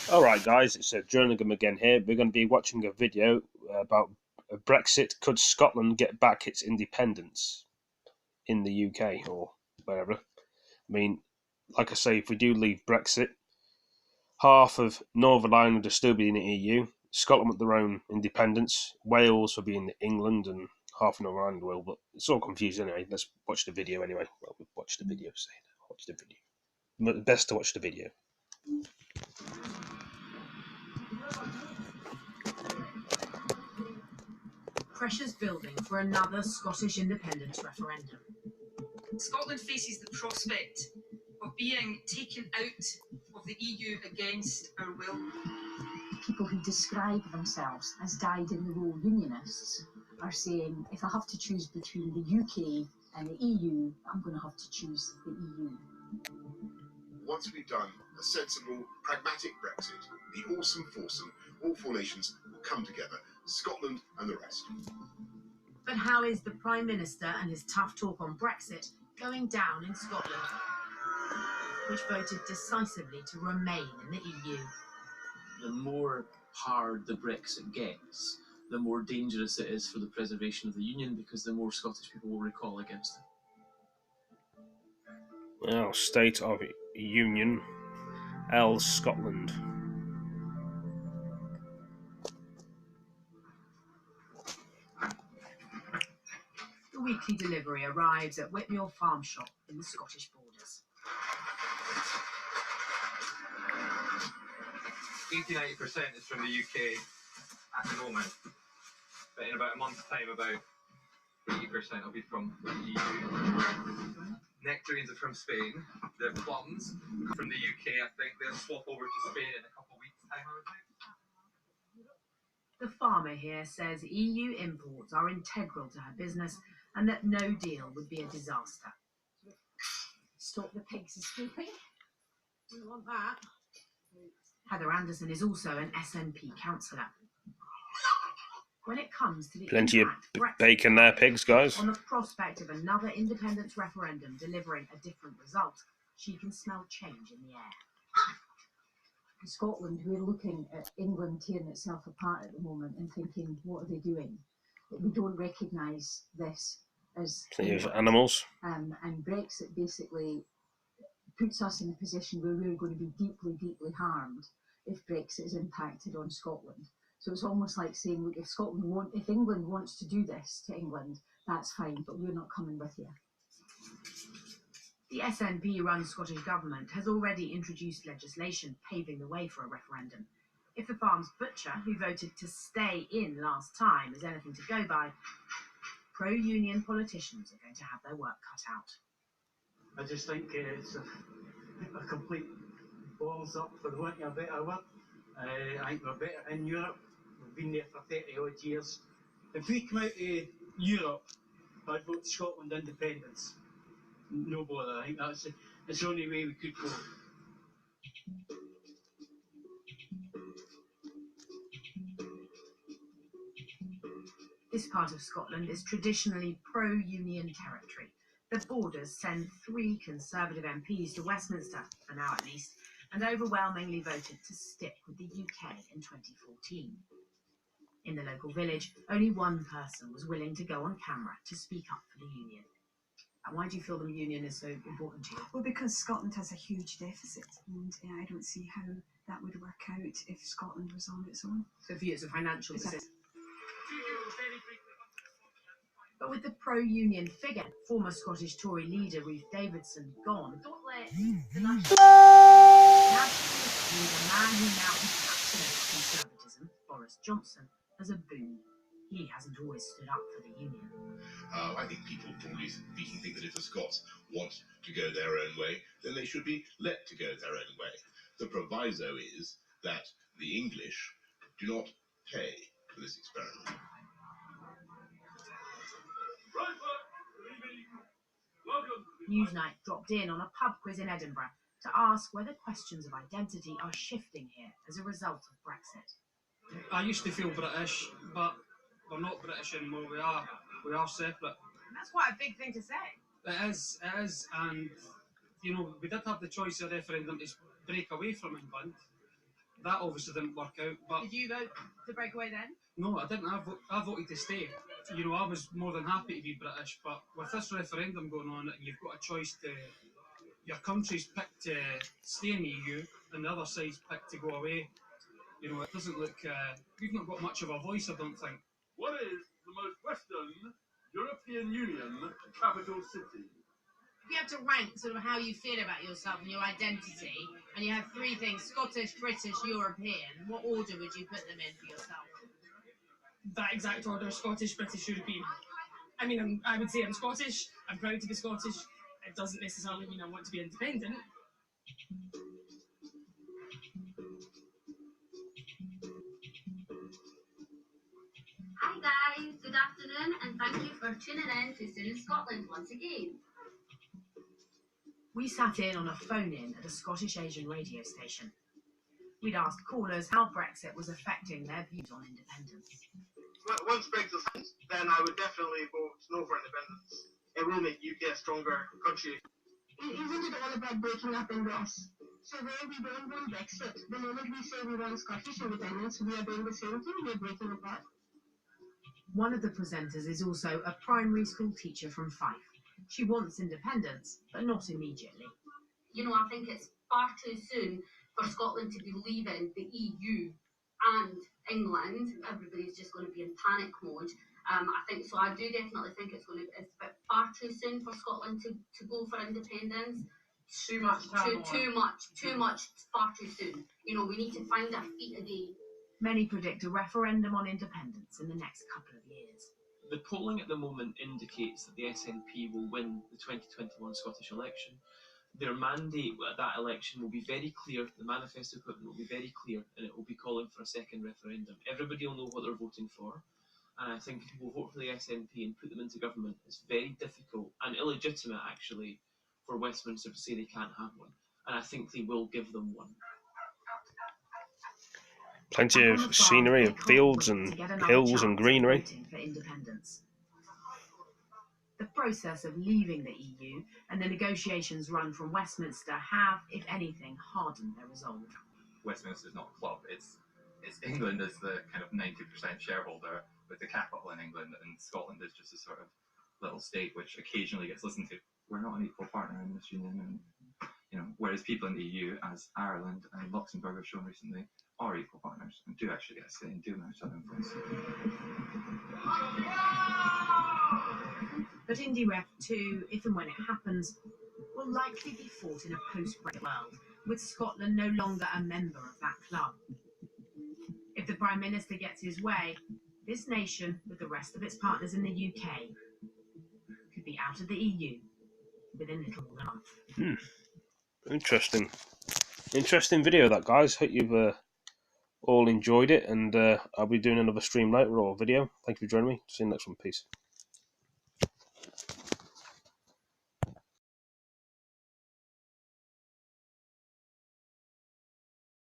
Alright guys, it's Jerningam again here. We're going to be watching a video about Brexit. Could Scotland get back its independence in the UK or wherever? I mean, like I say, if we do leave Brexit, half of Northern Ireland will still be in the EU. Scotland with their own independence. Wales will be in England and half of Northern Ireland will, but it's all confused anyway. Let's watch the video anyway. Well, we've watched the video, so watch the video. Best to watch the video. Pressure's building for another Scottish independence referendum. Scotland faces the prospect of being taken out of the EU against our will. People who describe themselves as dyed-in-the-wool unionists are saying, if I have to choose between the UK and the EU, I'm going to have to choose the EU. Once we've done a sensible, pragmatic Brexit, the awesome foursome, all four nations will come together, Scotland and the rest. But how is the Prime Minister and his tough talk on Brexit going down in Scotland, which voted decisively to remain in the EU? The more hard the Brexit gets, the more dangerous it is for the preservation of the Union, because the more Scottish people will recoil against it. Well, State of Union, Scotland. The weekly delivery arrives at Whitmuir Farm Shop in the Scottish borders. 80-90% is from the UK at the moment, but in about a month's time, about 80% will be from the EU. Nectarines are from Spain. The plums from the UK. I think they'll swap over to Spain in a couple of weeks' time, I would think. The farmer here says EU imports are integral to her business and that no deal would be a disaster. Stop the pigs escaping. We want that. Heather Anderson is also an SNP councillor. When it comes to the Plenty of impact bacon there, pigs, guys. on the prospect of another independence referendum delivering a different result, she can smell change in the air. In Scotland, we're looking at England tearing itself apart at the moment and thinking, what are they doing? But we don't recognise this as Plenty of animals. And Brexit basically puts us in a position where we're going to be deeply, deeply harmed if Brexit is impacted on Scotland. So it's almost like saying, look, if England wants to do this to England, that's fine, but we're not coming with you. The SNP-run Scottish Government has already introduced legislation paving the way for a referendum. If the farm's butcher, who voted to stay in last time, is anything to go by, pro-union politicians are going to have their work cut out. I just think it's a complete balls up, for the want of a better word. I think we're better in Europe. We've been there for 30 odd years. If we come out of Europe, I'd vote Scotland independence. No bother. I think that's the only way we could go. This part of Scotland is traditionally pro-union territory. The Borders send 3 Conservative MPs to Westminster, for now at least, and overwhelmingly voted to stick with the UK in 2014. In the local village, only one person was willing to go on camera to speak up for the union. And why do you feel the union is so important to you? Well, because Scotland has a huge deficit, and I don't see how that would work out if Scotland was on its own. So for you, it's a financial decision. But with the pro-union figure, former Scottish Tory leader Ruth Davidson gone, thought the national the man who now encapsulates conservatism, Boris Johnson, as a boon. He hasn't always stood up for the union. I think people probably speaking think that if the Scots want to go their own way, then they should be let to go their own way. The proviso is that the English do not pay for this experiment. Newsnight dropped in on a pub quiz in Edinburgh to ask whether questions of identity are shifting here as a result of Brexit. I used to feel British, but we're not British anymore. We are separate. And that's quite a big thing to say. It is, and we did have the choice of referendum to break away from England, That obviously didn't work out. But Did you vote to break away then? no, I didn't. I voted to stay. You know, I was more than happy to be British, but with this referendum going on, and you've got a choice to, your country's picked to stay in the EU, and the other side's picked to go away. You know, it doesn't look. We've not got much of a voice, I don't think. What is the most Western European Union capital city? If you have to rank sort of how you feel about yourself and your identity, and you have three things: Scottish, British, European, what order would you put them in for yourself? That exact order: Scottish, British, European. I mean, I would say I'm Scottish. I'm proud to be Scottish. It doesn't necessarily mean I want to be independent. Hi guys, good afternoon, and thank you for tuning in to Soon in Scotland once again. We sat in on a phone-in at a Scottish Asian radio station. We'd asked callers how Brexit was affecting their views on independence. Once Brexit happens, then I would definitely vote no for independence. It will make UK a stronger country. Isn't it all about breaking up in Ross? So where we don't want Brexit, the moment we say we want Scottish independence, we are doing the same thing, we are breaking apart. One of the presenters is also a primary school teacher from Fife. She wants independence, but not immediately. You know, I think it's far too soon for Scotland to be leaving the EU and England. Everybody's just going to be in panic mode. I think so. I do definitely think it's a bit far too soon for Scotland to go for independence. Too much time. Too much, far too soon. You know, we need to find our feet again. Many predict a referendum on independence in the next couple of years. The polling at the moment indicates that the SNP will win the 2021 Scottish election. Their mandate at that election will be very clear, the manifesto commitment will be very clear, and it will be calling for a second referendum. Everybody will know what they're voting for, and I think if people vote for the SNP and put them into government, it's very difficult and illegitimate, actually, for Westminster to say they can't have one, and I think they will give them one. Plenty of scenery, of fields and hills and greenery. For independence. The process of leaving the EU and the negotiations run from Westminster have, if anything, hardened their resolve. Westminster's not a club. It's England as the kind of 90% shareholder with the capital in England, and Scotland is just a sort of little state which occasionally gets listened to. We're not an equal partner in this union, and you know, whereas people in the EU, as Ireland and Luxembourg have shown recently, are equal partners and do actually get a say and do manage that influence. But IndyRef 2, if and when it happens, will likely be fought in a post-Brexit world, with Scotland no longer a member of that club. If the Prime Minister gets his way, this nation, with the rest of its partners in the UK, could be out of the EU within little more than a month. Interesting video, that, guys. Hope you've all enjoyed it, and I'll be doing another stream later or video. Thank you for joining me. See you next one. Peace.